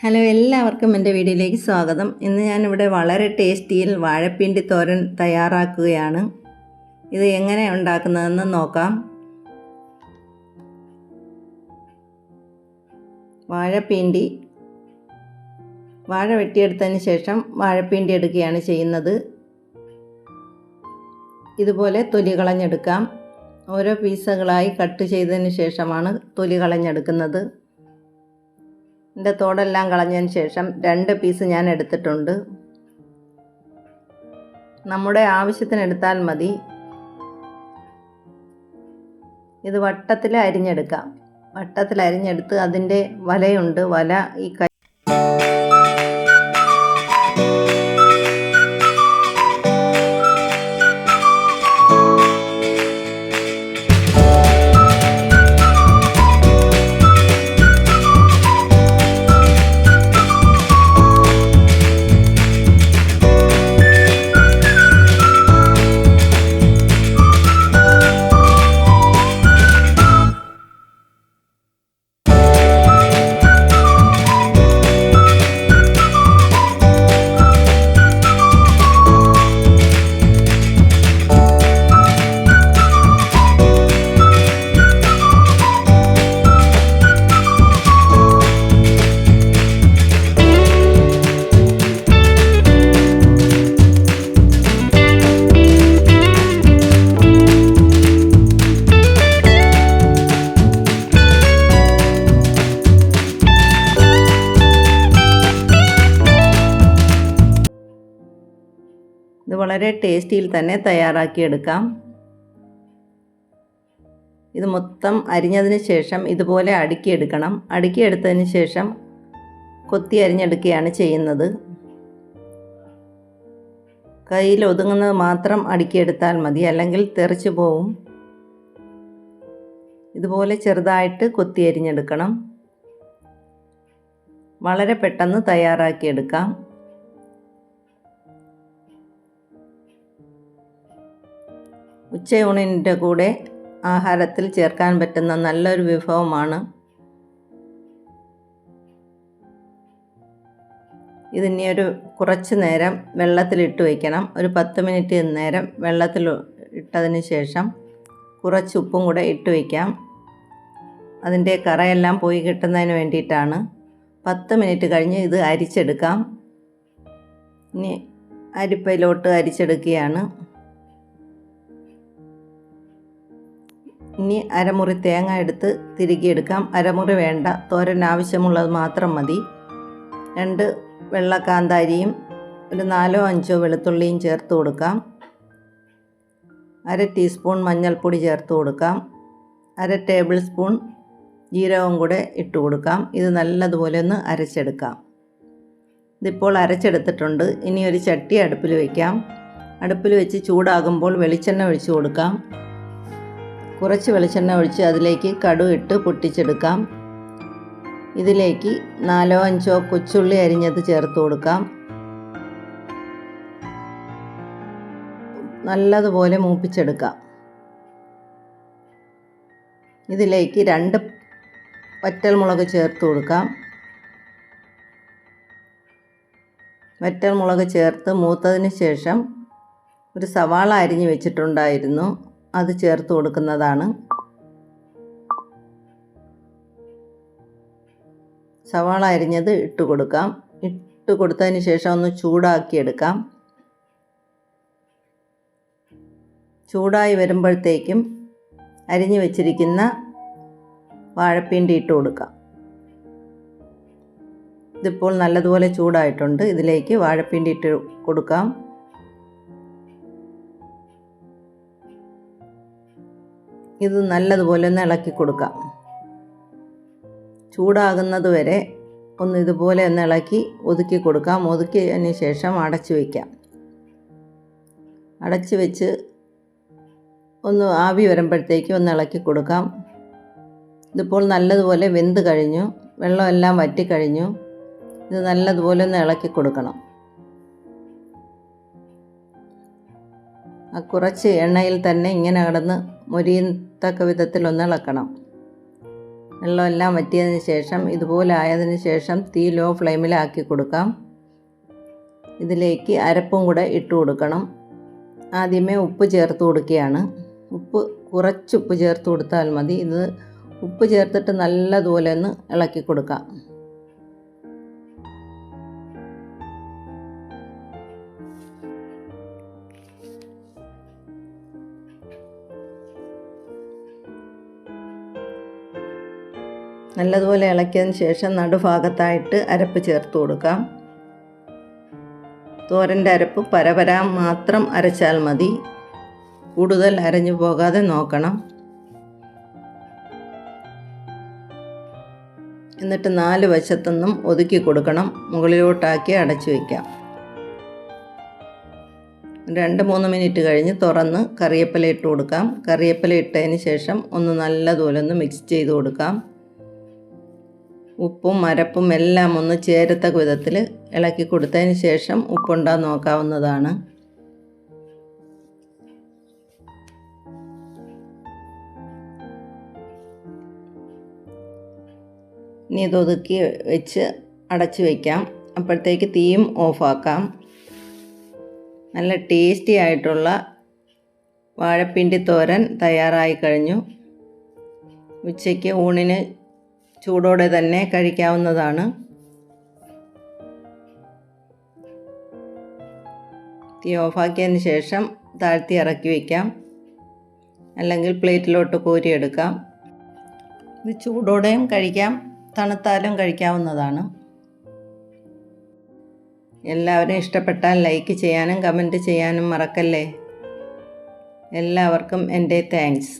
Hello, എല്ലാവർക്കും എൻ്റെ വീഡിയോയിലേക്ക് സ്വാഗതം. ഇന്ന് ഞാനിവിടെ വളരെ ടേസ്റ്റിയിൽ വാഴപ്പിണ്ടി തോരൻ തയ്യാറാക്കുകയാണ്. ഇത് എങ്ങനെ ഉണ്ടാക്കുന്നതെന്ന് നോക്കാം. വാഴ വെട്ടിയെടുത്തതിന് ശേഷം വാഴപ്പിണ്ടി എടുക്കുകയാണ് ചെയ്യുന്നത്. ഇതുപോലെ തൊലി കളഞ്ഞെടുക്കാം. ഓരോ പീസുകളായി കട്ട് ചെയ്തതിന് ശേഷമാണ് തൊലി കളഞ്ഞെടുക്കുന്നത്. ഇതിൻ്റെ തോടെല്ലാം കളഞ്ഞതിന് ശേഷം 2 പീസ് ഞാൻ എടുത്തിട്ടുണ്ട്. നമ്മുടെ ആവശ്യത്തിന് എടുത്താൽ മതി. ഇത് വട്ടത്തിൽ അരിഞ്ഞെടുക്കാം. വട്ടത്തിൽ അരിഞ്ഞെടുത്ത് അതിൻ്റെ വലയുണ്ട്, വല ഈ ഇത് വളരെ ടേസ്റ്റിയിൽ തന്നെ തയ്യാറാക്കിയെടുക്കാം. ഇത് മൊത്തം അരിഞ്ഞതിന് ശേഷം ഇതുപോലെ അടുക്കിയെടുക്കണം. അടുക്കിയെടുത്തതിന് ശേഷം കൊത്തി അരിഞ്ഞെടുക്കുകയാണ് ചെയ്യുന്നത്. കയ്യിൽ ഒതുങ്ങുന്നത് മാത്രം അടുക്കിയെടുത്താൽ മതി, അല്ലെങ്കിൽ തെറിച്ചു പോവും. ഇതുപോലെ ചെറുതായിട്ട് കൊത്തി അരിഞ്ഞെടുക്കണം. വളരെ പെട്ടെന്ന് തയ്യാറാക്കിയെടുക്കാം. ഉച്ചയൂണിൻ്റെ കൂടെ ആഹാരത്തിൽ ചേർക്കാൻ പറ്റുന്ന നല്ലൊരു വിഭവമാണ്. ഇതിനി കുറച്ച് നേരം വെള്ളത്തിലിട്ട് വയ്ക്കണം. ഒരു 10 മിനിറ്റ് നേരം വെള്ളത്തിൽ ഇട്ടതിന് ശേഷം കുറച്ച് ഉപ്പും കൂടെ ഇട്ട് വയ്ക്കാം. അതിൻ്റെ കറയെല്ലാം പോയി കിട്ടുന്നതിന് വേണ്ടിയിട്ടാണ്. 10 മിനിറ്റ് കഴിഞ്ഞ് ഇത് അരിച്ചെടുക്കാം. ഇനി അരിപ്പയിലോട്ട് അരിച്ചെടുക്കുകയാണ്. ഇനി അരമുറി തേങ്ങ എടുത്ത് തിരുകിയെടുക്കാം. അരമുറി വേണ്ട, തോരൻ ആവശ്യമുള്ളത് മാത്രം മതി. 2 വെള്ളക്കാന്താരിയും 4-5 വെളുത്തുള്ളിയും ചേർത്ത് കൊടുക്കാം. 1/2 ടീസ്പൂൺ മഞ്ഞൾപ്പൊടി ചേർത്ത് കൊടുക്കാം. 1/2 ടേബിൾ സ്പൂൺ ജീരകവും കൂടെ ഇട്ട് കൊടുക്കാം. ഇത് നല്ലതുപോലെ ഒന്ന് അരച്ചെടുക്കാം. ഇതിപ്പോൾ അരച്ചെടുത്തിട്ടുണ്ട്. ഇനി ഒരു ചട്ടി അടുപ്പിൽ വയ്ക്കാം. അടുപ്പിൽ വെച്ച് ചൂടാകുമ്പോൾ വെളിച്ചെണ്ണ ഒഴിച്ച് കൊടുക്കാം. കുറച്ച് വെളിച്ചെണ്ണ ഒഴിച്ച് അതിലേക്ക് കടുക് ഇട്ട് പൊട്ടിച്ചെടുക്കാം. ഇതിലേക്ക് 4-5 കൊച്ചുള്ളി അരിഞ്ഞത് ചേർത്ത് കൊടുക്കാം. നല്ലതുപോലെ മൂപ്പിച്ചെടുക്കാം. ഇതിലേക്ക് 2 വറ്റൽമുളക് ചേർത്ത് കൊടുക്കാം. വറ്റൽമുളക് ചേർത്ത് മൂത്തതിന് ശേഷം ഒരു സവാള അരിഞ്ഞ് വെച്ചിട്ടുണ്ടായിരുന്നു, അത് ചേർത്ത് കൊടുക്കുന്നതാണ്. സവാള അരിഞ്ഞത് ഇട്ട് കൊടുക്കാം. ഇട്ട് കൊടുത്തതിന് ശേഷം ഒന്ന് ചൂടാക്കിയെടുക്കാം. ചൂടായി വരുമ്പോഴത്തേക്കും അരിഞ്ഞു വെച്ചിരിക്കുന്ന വാഴപ്പിണ്ടി ഇട്ട് കൊടുക്കാം. ഇതിപ്പോൾ നല്ലതുപോലെ ചൂടായിട്ടുണ്ട്. ഇതിലേക്ക് വാഴപ്പിണ്ടി ഇട്ട് കൊടുക്കാം. ഇത് നല്ലതുപോലെ ഒന്ന് ഇളക്കി കൊടുക്കാം. ചൂടാകുന്നത് വരെ ഒന്ന് ഇതുപോലെ ഒന്ന് ഇളക്കി ഒതുക്കി കൊടുക്കാം. ഒതുക്കിയതിന് ശേഷം അടച്ചു വയ്ക്കാം. അടച്ചു വെച്ച് ഒന്ന് ആവി വരുമ്പോഴത്തേക്ക് ഒന്ന് ഇളക്കി കൊടുക്കാം. ഇതിപ്പോൾ നല്ലതുപോലെ വെന്ത് കഴിഞ്ഞു. വെള്ളമെല്ലാം വറ്റിക്കഴിഞ്ഞു. ഇത് നല്ലതുപോലെ ഒന്ന് ഇളക്കി കൊടുക്കണം. കുറച്ച് എണ്ണയിൽ തന്നെ ഇങ്ങനെ കിടന്ന് മൊരിയത്തക്ക വിധത്തിൽ ഒന്ന് ഇളക്കണം. വെള്ളമെല്ലാം വറ്റിയതിന് ശേഷം ഇതുപോലെ ആയതിന് ശേഷം തീ ലോ ഫ്ലെയിമിലാക്കി കൊടുക്കാം. ഇതിലേക്ക് അരപ്പും കൂടെ ഇട്ട് കൊടുക്കണം. ആദ്യമേ ഉപ്പ് ചേർത്ത് കൊടുക്കുകയാണ്. കുറച്ച് ഉപ്പ് ചേർത്ത് കൊടുത്താൽ മതി. ഇത് ഉപ്പ് ചേർത്തിട്ട് നല്ലതുപോലെ ഒന്ന് ഇളക്കി കൊടുക്കാം. നല്ലതുപോലെ ഇളക്കിയതിന് ശേഷം നടുഭാഗത്തായിട്ട് അരപ്പ് ചേർത്ത് കൊടുക്കാം. തോരൻ്റെ അരപ്പ് പരപരാ മാത്രം അരച്ചാൽ മതി. കൂടുതൽ അരഞ്ഞു പോകാതെ നോക്കണം. എന്നിട്ട് 4 വശത്തുനിന്നും ഒതുക്കി കൊടുക്കണം. മുകളിലോട്ടാക്കി അടച്ചു വയ്ക്കാം. 2-3 മിനിറ്റ് കഴിഞ്ഞ് തുറന്ന് കറിവേപ്പില ഇട്ട് കൊടുക്കാം. കറിവേപ്പില ഇട്ടതിന് ശേഷം ഒന്ന് നല്ലതുപോലെ ഒന്ന് മിക്സ് ചെയ്ത് കൊടുക്കാം. ഉപ്പും അരപ്പും എല്ലാം ഒന്ന് ചേരത്തക്ക വിധത്തിൽ ഇളക്കി കൊടുത്തതിന് ശേഷം ഉപ്പുണ്ടോ നോക്കാവുന്നതാണ്. ഇനി ഇത് ഒതുക്കി വെച്ച് അടച്ചു വയ്ക്കാം. അപ്പോഴത്തേക്ക് തീയും ഓഫാക്കാം. നല്ല ടേസ്റ്റി ആയിട്ടുള്ള വാഴപ്പിണ്ടി തോരൻ തയ്യാറായി കഴിഞ്ഞു. ഉച്ചയ്ക്ക് ഊണിന് ചൂടോടെ തന്നെ കഴിക്കാവുന്നതാണ്. തീ ഓഫാക്കിയതിന് ശേഷം താഴ്ത്തി ഇറക്കി വയ്ക്കാം. അല്ലെങ്കിൽ പ്ലേറ്റിലോട്ട് കോരിയെടുക്കാം. ഇത് ചൂടോടെയും കഴിക്കാം, തണുത്താലും കഴിക്കാവുന്നതാണ്. എല്ലാവരും ഇഷ്ടപ്പെട്ടാൽ ലൈക്ക് ചെയ്യാനും കമൻറ്റ് ചെയ്യാനും മറക്കല്ലേ. എല്ലാവർക്കും എൻ്റെ താങ്ക്സ്.